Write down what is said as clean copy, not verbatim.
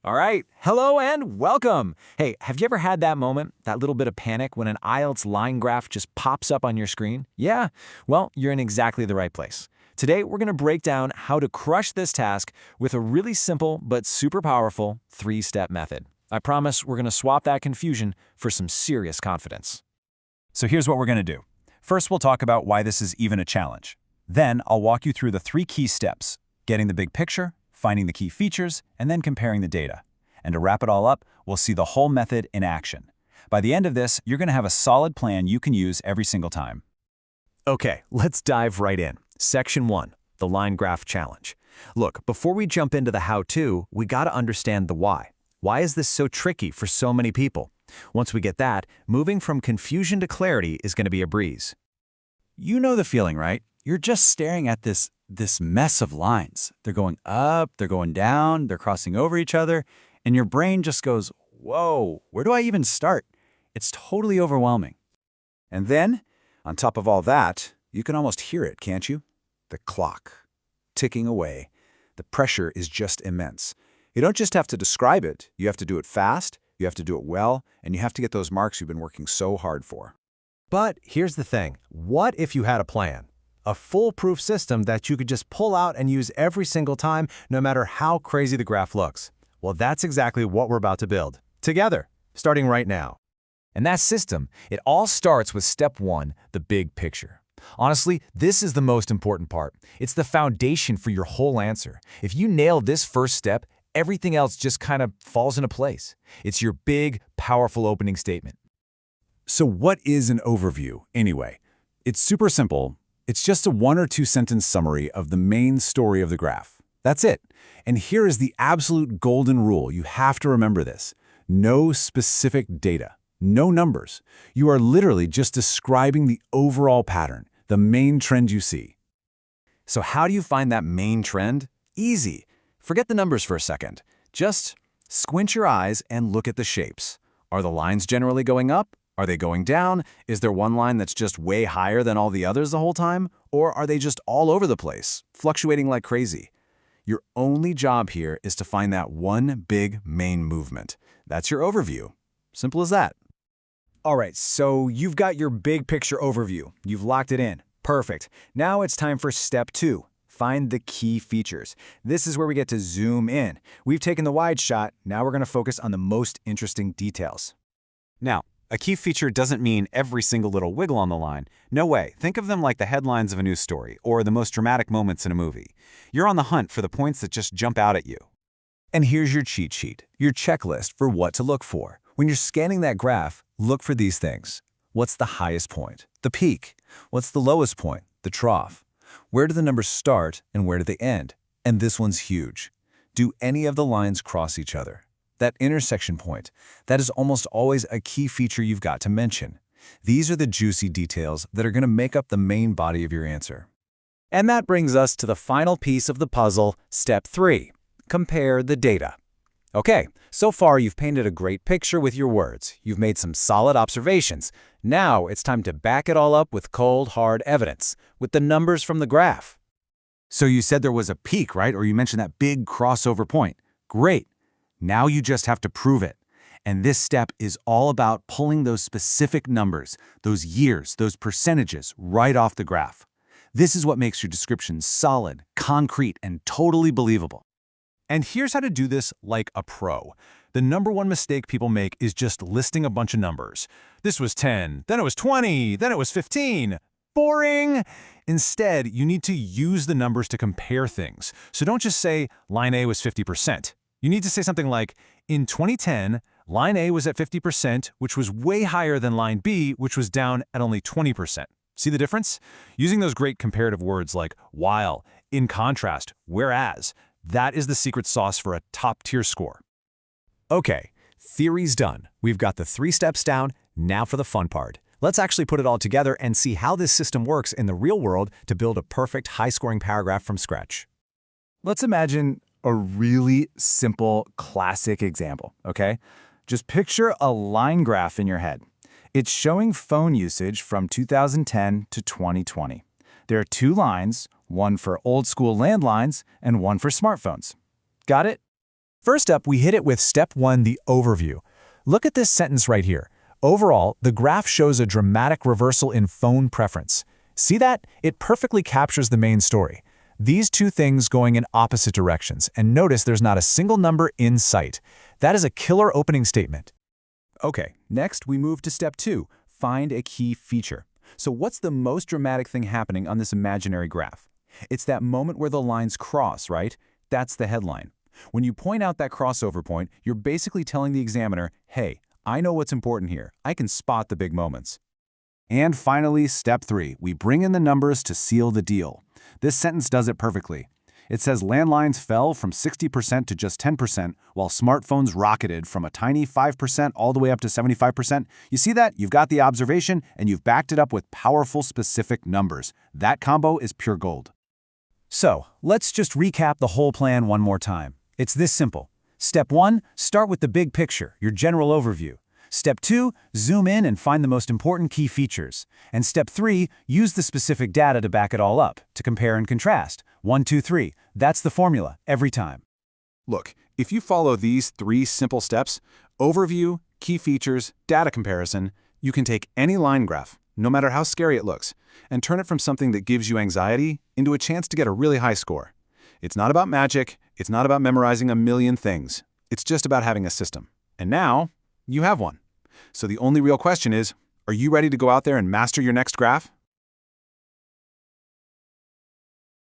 All right, hello and welcome. Hey, have you ever had that moment, that little bit of panic when an IELTS line graph just pops up on your screen? Yeah? Well, you're in exactly the right place. Today, we're going to break down how to crush this task with a really simple but super powerful three-step method. I promise we're going to swap that confusion for some serious confidence. So here's what we're going to do. First, we'll talk about why this is even a challenge. Then, I'll walk you through the 3 key steps: getting the big picture, finding the key features, and then comparing the data. And to wrap it all up, we'll see the whole method in action. By the end of this, you're going to have a solid plan you can use every single time. Okay, let's dive right in. Section 1, the line graph challenge. Look, before we jump into the how-to, we got to understand the why. Why is this so tricky for so many people? Once we get that, moving from confusion to clarity is going to be a breeze. You know the feeling, right? You're just staring at this mess of lines. They're going up, they're going down, they're crossing over each other, and your brain just goes, whoa, where do I even start? It's totally overwhelming. And then, on top of all that, you can almost hear it, can't you? The clock, ticking away. The pressure is just immense. You don't just have to describe it, you have to do it fast, you have to do it well, and you have to get those marks you've been working so hard for. But here's the thing. What if you had a plan? A foolproof system that you could just pull out and use every single time, no matter how crazy the graph looks. Well, that's exactly what we're about to build. Together, starting right now. And that system, it all starts with step 1, the big picture. Honestly, this is the most important part. It's the foundation for your whole answer. If you nail this first step, everything else just kind of falls into place. It's your big, powerful opening statement. So what is an overview, anyway? It's super simple. It's just a 1 or 2 sentence summary of the main story of the graph. That's it. And here is the absolute golden rule. You have to remember this. No specific data. No numbers. You are literally just describing the overall pattern, the main trend you see. So how do you find that main trend? Easy. Forget the numbers for a second. Just squint your eyes and look at the shapes. Are the lines generally going up? Are they going down? Is there one line that's just way higher than all the others the whole time? Or are they just all over the place, fluctuating like crazy? Your only job here is to find that one big main movement. That's your overview. Simple as that. All right, so you've got your big picture overview. You've locked it in. Perfect. Now it's time for step 2. Find the key features. This is where we get to zoom in. We've taken the wide shot. Now we're going to focus on the most interesting details. Now, a key feature doesn't mean every single little wiggle on the line. No way. Think of them like the headlines of a news story or the most dramatic moments in a movie. You're on the hunt for the points that just jump out at you. And here's your cheat sheet, your checklist for what to look for. When you're scanning that graph, look for these things. What's the highest point? The peak. What's the lowest point? The trough. Where do the numbers start and where do they end? And this one's huge. Do any of the lines cross each other? That intersection point, that is almost always a key feature you've got to mention. These are the juicy details that are going to make up the main body of your answer. And that brings us to the final piece of the puzzle, step 3. Compare the data. Okay, so far you've painted a great picture with your words. You've made some solid observations. Now it's time to back it all up with cold, hard evidence, with the numbers from the graph. So you said there was a peak, right? Or you mentioned that big crossover point. Great. Now you just have to prove it. And this step is all about pulling those specific numbers, those years, those percentages right off the graph. This is what makes your description solid, concrete, and totally believable. And here's how to do this like a pro. The number one mistake people make is just listing a bunch of numbers. This was 10, then it was 20, then it was 15. Boring! Instead, you need to use the numbers to compare things. So don't just say line A was 50%. You need to say something like, in 2010, line A was at 50%, which was way higher than line B, which was down at only 20%. See the difference? Using those great comparative words like while, in contrast, whereas, that is the secret sauce for a top-tier score. Okay, theory's done. We've got the 3 steps down. Now for the fun part. Let's actually put it all together and see how this system works in the real world to build a perfect high-scoring paragraph from scratch. Let's imagine a really simple, classic example, okay? Just picture a line graph in your head. It's showing phone usage from 2010 to 2020. There are 2 lines, one for old-school landlines and one for smartphones. Got it? First up, we hit it with step 1, the overview. Look at this sentence right here. Overall, the graph shows a dramatic reversal in phone preference. See that? It perfectly captures the main story. These two things going in opposite directions, and notice there's not a single number in sight. That is a killer opening statement. Okay, next we move to step 2, find a key feature. So what's the most dramatic thing happening on this imaginary graph? It's that moment where the lines cross, right? That's the headline. When you point out that crossover point, you're basically telling the examiner, hey, I know what's important here. I can spot the big moments. And finally, step 3, we bring in the numbers to seal the deal. This sentence does it perfectly. It says landlines fell from 60% to just 10%, while smartphones rocketed from a tiny 5% all the way up to 75%. You see that? You've got the observation, and you've backed it up with powerful, specific numbers. That combo is pure gold. So, let's just recap the whole plan one more time. It's this simple. Step 1, start with the big picture, your general overview. Step 2, zoom in and find the most important key features. And step 3, use the specific data to back it all up, to compare and contrast. 1, 2, 3. That's the formula, every time. Look, if you follow these 3 simple steps, overview, key features, data comparison, you can take any line graph, no matter how scary it looks, and turn it from something that gives you anxiety into a chance to get a really high score. It's not about magic, it's not about memorizing a million things. It's just about having a system. And now, you have one. So the only real question is, are you ready to go out there and master your next graph?